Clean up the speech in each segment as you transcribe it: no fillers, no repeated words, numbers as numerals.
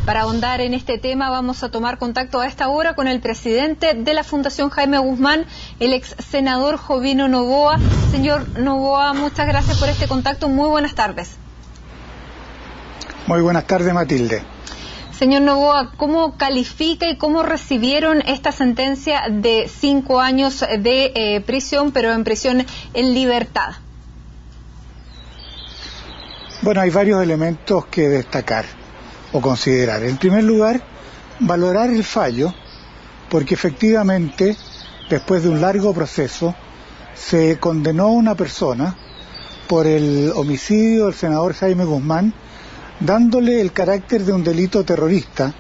Para ahondar en este tema vamos a tomar contacto a esta hora con el presidente de la Fundación Jaime Guzmán, el ex senador Jovino Novoa. Señor Novoa, muchas gracias por este contacto. Muy buenas tardes. Muy buenas tardes, Matilde. Señor Novoa, ¿cómo califica y cómo recibieron esta sentencia de 5 años de prisión, pero en prisión en libertad? Bueno, hay varios elementos que destacar o considerar. En primer lugar, valorar el fallo, porque efectivamente, después de un largo proceso, se condenó a una persona por el homicidio del senador Jaime Guzmán, dándole el carácter de un delito terrorista,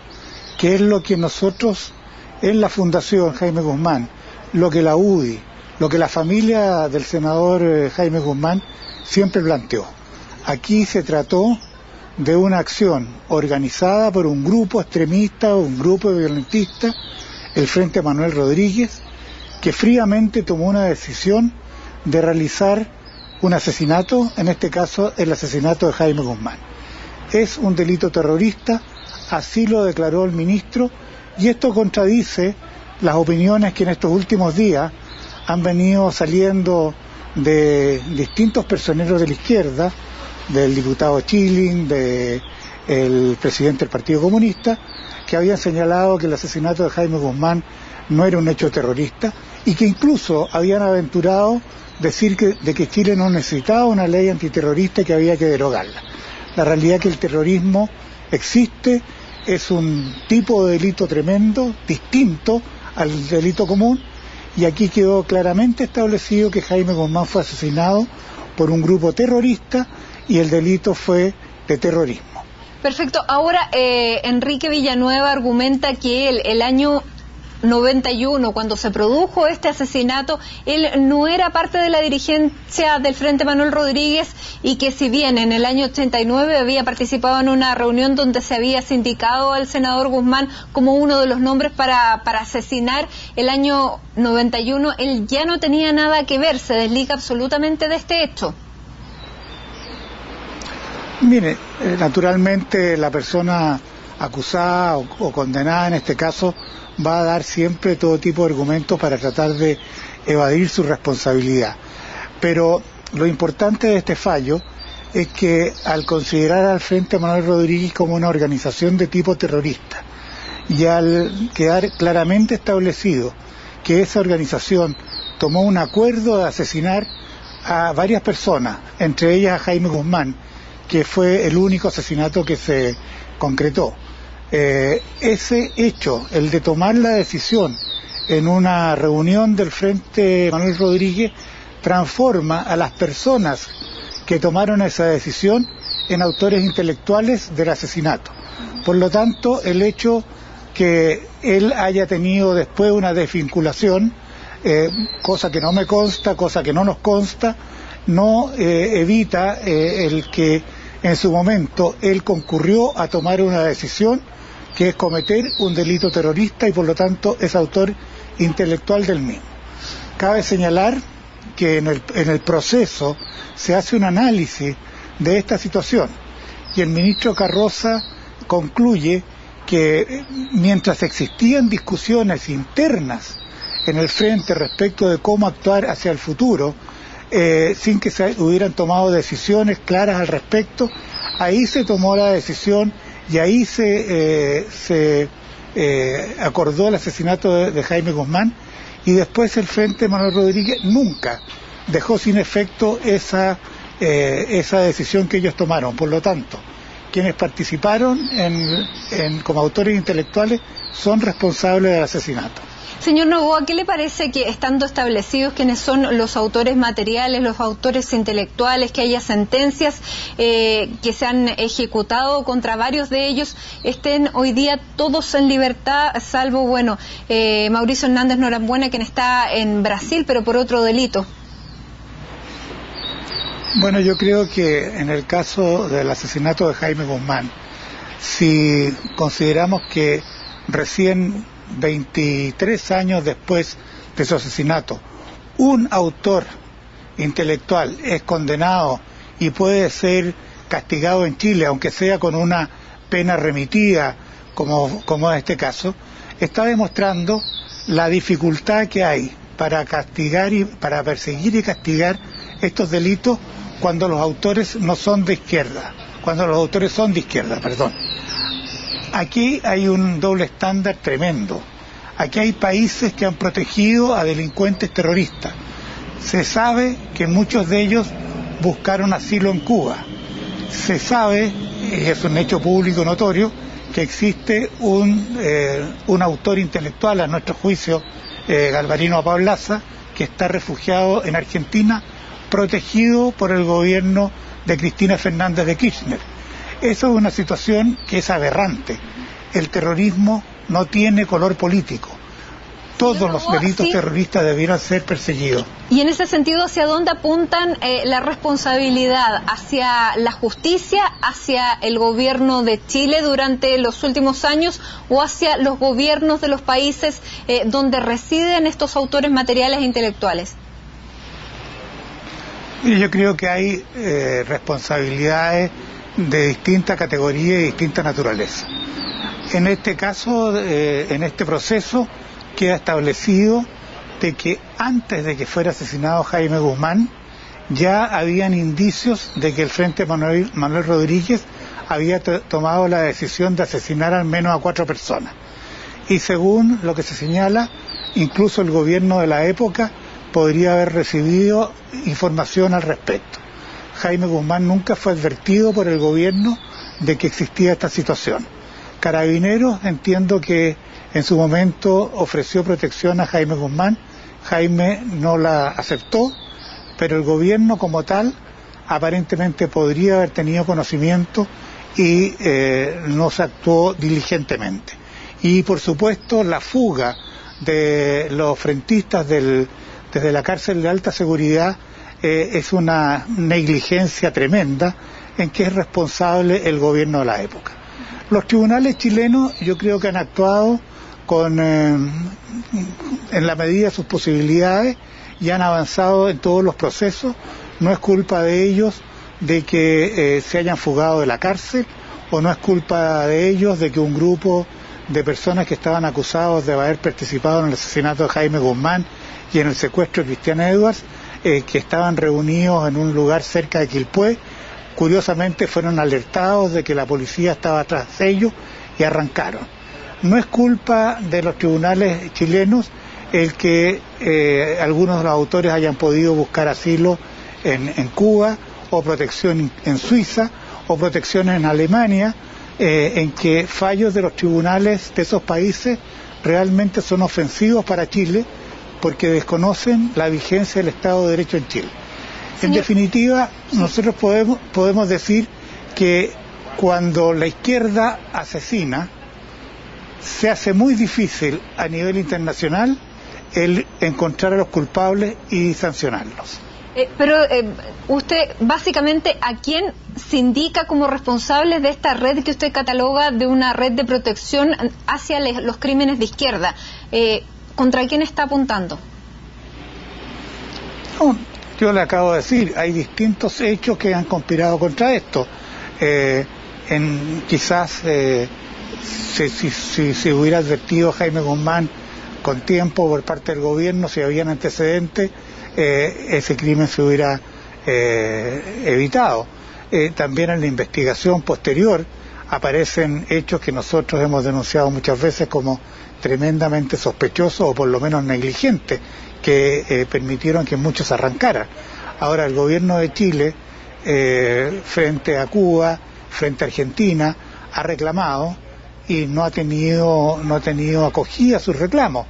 que es lo que nosotros en la Fundación Jaime Guzmán, lo que la UDI, lo que la familia del senador Jaime Guzmán siempre planteó. Aquí se trató de una acción organizada por un grupo extremista o un grupo violentista, el Frente Manuel Rodríguez, que fríamente tomó una decisión de realizar un asesinato, en este caso el asesinato de Jaime Guzmán. Es un delito terrorista, así lo declaró el ministro, y esto contradice las opiniones que en estos últimos días han venido saliendo de distintos personeros de la izquierda, del diputado Schilling, del presidente del Partido Comunista, que habían señalado que el asesinato de Jaime Guzmán no era un hecho terrorista y que incluso habían aventurado decir de que Chile no necesitaba una ley antiterrorista y que había que derogarla. La realidad es que el terrorismo existe, es un tipo de delito tremendo, distinto al delito común, y aquí quedó claramente establecido que Jaime Guzmán fue asesinado por un grupo terrorista y el delito fue de terrorismo. Perfecto. Ahora, Enrique Villanueva argumenta que el año 91, cuando se produjo este asesinato, él no era parte de la dirigencia del Frente Manuel Rodríguez y que si bien en el año 89 había participado en una reunión donde se había sindicado al senador Guzmán como uno de los nombres para asesinar, el año 91 él ya no tenía nada que ver, se desliga absolutamente de este hecho. Mire, naturalmente la persona acusada o condenada en este caso va a dar siempre todo tipo de argumentos para tratar de evadir su responsabilidad. Pero lo importante de este fallo es que al considerar al Frente Manuel Rodríguez como una organización de tipo terrorista y al quedar claramente establecido que esa organización tomó un acuerdo de asesinar a varias personas, entre ellas a Jaime Guzmán, que fue el único asesinato que se concretó. Ese hecho, el de tomar la decisión en una reunión del Frente Manuel Rodríguez, transforma a las personas que tomaron esa decisión en autores intelectuales del asesinato. Por lo tanto, el hecho que él haya tenido después una desvinculación, cosa que no me consta, cosa que no nos consta, no evita el que en su momento él concurrió a tomar una decisión que es cometer un delito terrorista y por lo tanto es autor intelectual del mismo. Cabe señalar que en el proceso se hace un análisis de esta situación y el ministro Carroza concluye que mientras existían discusiones internas en el frente respecto de cómo actuar hacia el futuro, sin que se hubieran tomado decisiones claras al respecto, ahí se tomó la decisión y ahí se acordó el asesinato de Jaime Guzmán y después el Frente Manuel Rodríguez nunca dejó sin efecto esa decisión que ellos tomaron. Por lo tanto, quienes participaron como autores intelectuales son responsables del asesinato. Señor Novoa, ¿qué le parece que estando establecidos quiénes son los autores materiales, los autores intelectuales, que haya sentencias que se han ejecutado contra varios de ellos, estén hoy día todos en libertad, salvo, Mauricio Hernández Norambuena, quien está en Brasil, pero por otro delito? Bueno, yo creo que en el caso del asesinato de Jaime Guzmán, si consideramos que recién 23 años después de su asesinato, un autor intelectual es condenado y puede ser castigado en Chile, aunque sea con una pena remitida como en este caso, está demostrando la dificultad que hay para castigar y para perseguir y castigar estos delitos cuando los autores no son de izquierda, cuando los autores son de izquierda, perdón. Aquí hay un doble estándar tremendo. Aquí hay países que han protegido a delincuentes terroristas. Se sabe que muchos de ellos buscaron asilo en Cuba. Se sabe, y es un hecho público notorio, que existe un autor intelectual, a nuestro juicio, Galvarino Apaolaza, que está refugiado en Argentina, protegido por el gobierno de Cristina Fernández de Kirchner. Eso es una situación que es aberrante. El terrorismo no tiene color político. Todos los delitos terroristas debieran ser perseguidos. Y en ese sentido, ¿hacia dónde apuntan la responsabilidad? ¿Hacia la justicia, hacia el gobierno de Chile durante los últimos años o hacia los gobiernos de los países donde residen estos autores materiales e intelectuales? Y yo creo que hay responsabilidades de distinta categoría y distinta naturaleza. En este caso, en este proceso, queda establecido de que antes de que fuera asesinado Jaime Guzmán, ya habían indicios de que el Frente Manuel Rodríguez había tomado la decisión de asesinar al menos a 4 personas. Y según lo que se señala, incluso el gobierno de la época podría haber recibido información al respecto. Jaime Guzmán nunca fue advertido por el gobierno de que existía esta situación. Carabineros, entiendo que en su momento ofreció protección a Jaime Guzmán. Jaime no la aceptó, pero el gobierno como tal aparentemente podría haber tenido conocimiento y no se actuó diligentemente. Y por supuesto la fuga de los frentistas desde la cárcel de alta seguridad es una negligencia tremenda en que es responsable el gobierno de la época. Los tribunales chilenos yo creo que han actuado en la medida de sus posibilidades y han avanzado en todos los procesos. No es culpa de ellos de que se hayan fugado de la cárcel, o no es culpa de ellos de que un grupo de personas que estaban acusados de haber participado en el asesinato de Jaime Guzmán y en el secuestro de Cristian Edwards, que estaban reunidos en un lugar cerca de Quilpué, curiosamente fueron alertados de que la policía estaba tras de ellos y arrancaron. No es culpa de los tribunales chilenos el que algunos de los autores hayan podido buscar asilo en Cuba, o protección en Suiza, o protección en Alemania, en que fallos de los tribunales de esos países realmente son ofensivos para Chile porque desconocen la vigencia del Estado de Derecho en Chile. En definitiva, nosotros podemos decir que cuando la izquierda asesina, se hace muy difícil a nivel internacional el encontrar a los culpables y sancionarlos. Pero usted, básicamente, ¿a quién se indica como responsables de esta red que usted cataloga de una red de protección hacia los crímenes de izquierda? ¿Contra quién está apuntando? No, yo le acabo de decir, hay distintos hechos que han conspirado contra esto. Quizás si se hubiera advertido a Jaime Guzmán con tiempo por parte del gobierno, si habían antecedentes, ese crimen se hubiera evitado. También en la investigación posterior aparecen hechos que nosotros hemos denunciado muchas veces como tremendamente sospechosos o por lo menos negligentes, que permitieron que muchos arrancaran. Ahora el gobierno de Chile, frente a Cuba, frente a Argentina, ha reclamado y no ha tenido acogida a sus reclamos.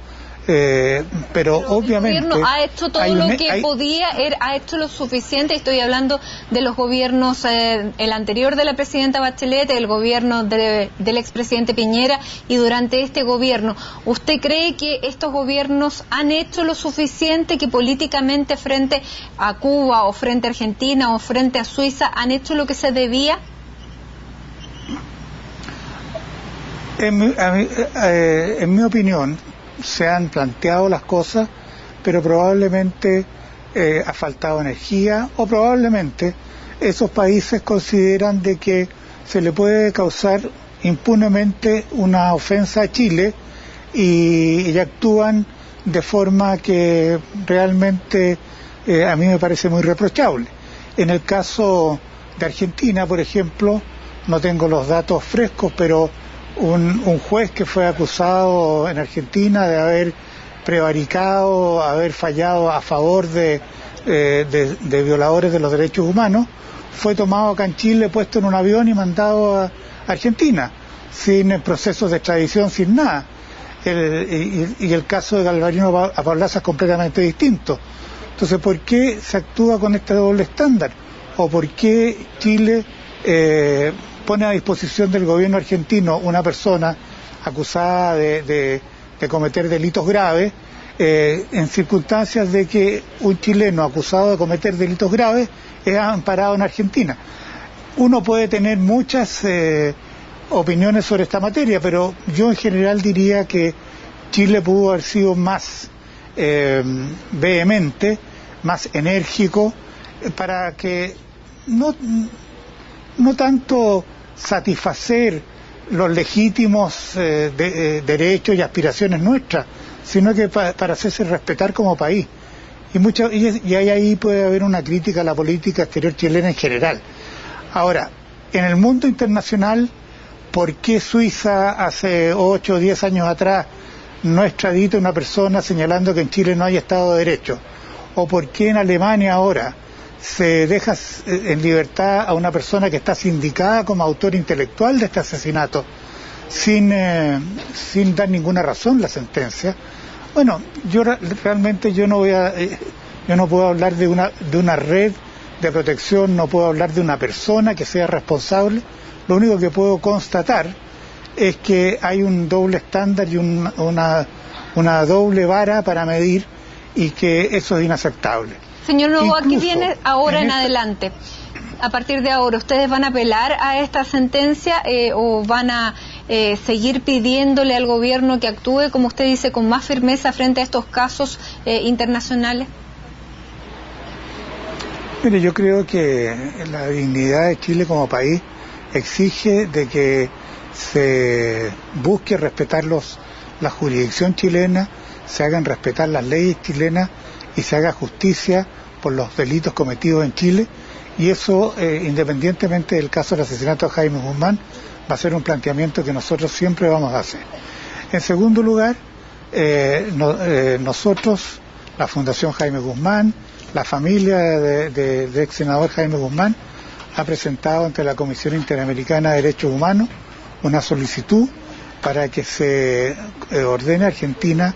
Pero obviamente el gobierno ha hecho todo lo que podía, ha hecho lo suficiente. Estoy hablando de los gobiernos, el anterior de la presidenta Bachelet, el gobierno del expresidente Piñera y durante este gobierno. ¿Usted cree que estos gobiernos han hecho lo suficiente, que políticamente frente a Cuba o frente a Argentina o frente a Suiza han hecho lo que se debía? En mi opinión, se han planteado las cosas, pero probablemente ha faltado energía, o probablemente esos países consideran de que se le puede causar impunemente una ofensa a Chile y actúan de forma que realmente a mí me parece muy reprochable. En el caso de Argentina, por ejemplo, no tengo los datos frescos, pero un juez que fue acusado en Argentina de haber prevaricado, haber fallado a favor de violadores de los derechos humanos, fue tomado acá en Chile, puesto en un avión y mandado a Argentina, sin procesos de extradición, sin nada. Y el caso de Galvarino Apaolaza es completamente distinto. Entonces, ¿por qué se actúa con este doble estándar? ¿O por qué Chile pone a disposición del gobierno argentino una persona acusada de cometer delitos graves, en circunstancias de que un chileno acusado de cometer delitos graves es amparado en Argentina? Uno puede tener muchas opiniones sobre esta materia, pero yo en general diría que Chile pudo haber sido más vehemente, más enérgico, para que no tanto satisfacer los legítimos derechos y aspiraciones nuestras, sino que para hacerse respetar como país. Y ahí puede haber una crítica a la política exterior chilena en general. Ahora, en el mundo internacional, ¿por qué Suiza hace 8 o 10 años atrás no extradita a una persona señalando que en Chile no hay Estado de Derecho? ¿O por qué en Alemania ahora se deja en libertad a una persona que está sindicada como autor intelectual de este asesinato sin dar ninguna razón la sentencia? Bueno, yo no puedo hablar de una red de protección, no puedo hablar de una persona que sea responsable. Lo único que puedo constatar es que hay un doble estándar y una doble vara para medir, y que eso es inaceptable. Señor Noboa, ¿qué viene ahora en adelante? A partir de ahora, ¿ustedes van a apelar a esta sentencia o van a seguir pidiéndole al gobierno que actúe, como usted dice, con más firmeza frente a estos casos internacionales? Mire, yo creo que la dignidad de Chile como país exige de que se busque respetar la jurisdicción chilena, se hagan respetar las leyes chilenas y se haga justicia por los delitos cometidos en Chile, y eso, independientemente del caso del asesinato de Jaime Guzmán, va a ser un planteamiento que nosotros siempre vamos a hacer. En segundo lugar, nosotros, la Fundación Jaime Guzmán, la familia del ex senador Jaime Guzmán, ha presentado ante la Comisión Interamericana de Derechos Humanos una solicitud para que se ordene a Argentina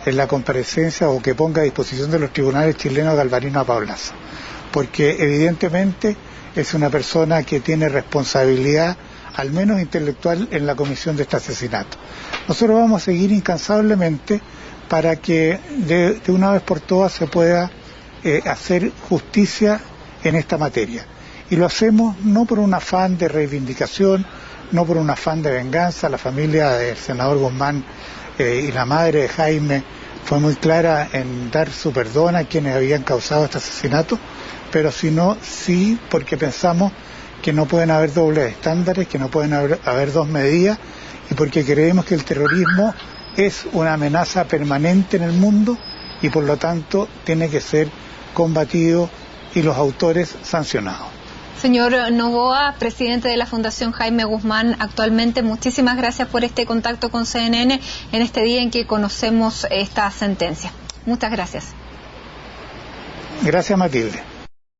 en la comparecencia, o que ponga a disposición de los tribunales chilenos, Galvarino Apaolaza, porque evidentemente es una persona que tiene responsabilidad, al menos intelectual, en la comisión de este asesinato. Nosotros vamos a seguir incansablemente para que de una vez por todas se pueda hacer justicia en esta materia, y lo hacemos no por un afán de reivindicación, no por un afán de venganza. La familia del senador Guzmán y la madre de Jaime fue muy clara en dar su perdón a quienes habían causado este asesinato, pero sí porque pensamos que no pueden haber dobles estándares, que no pueden haber dos medidas, y porque creemos que el terrorismo es una amenaza permanente en el mundo y por lo tanto tiene que ser combatido y los autores sancionados. Señor Noboa, presidente de la Fundación Jaime Guzmán actualmente, muchísimas gracias por este contacto con CNN en este día en que conocemos esta sentencia. Muchas gracias. Gracias, Matilde.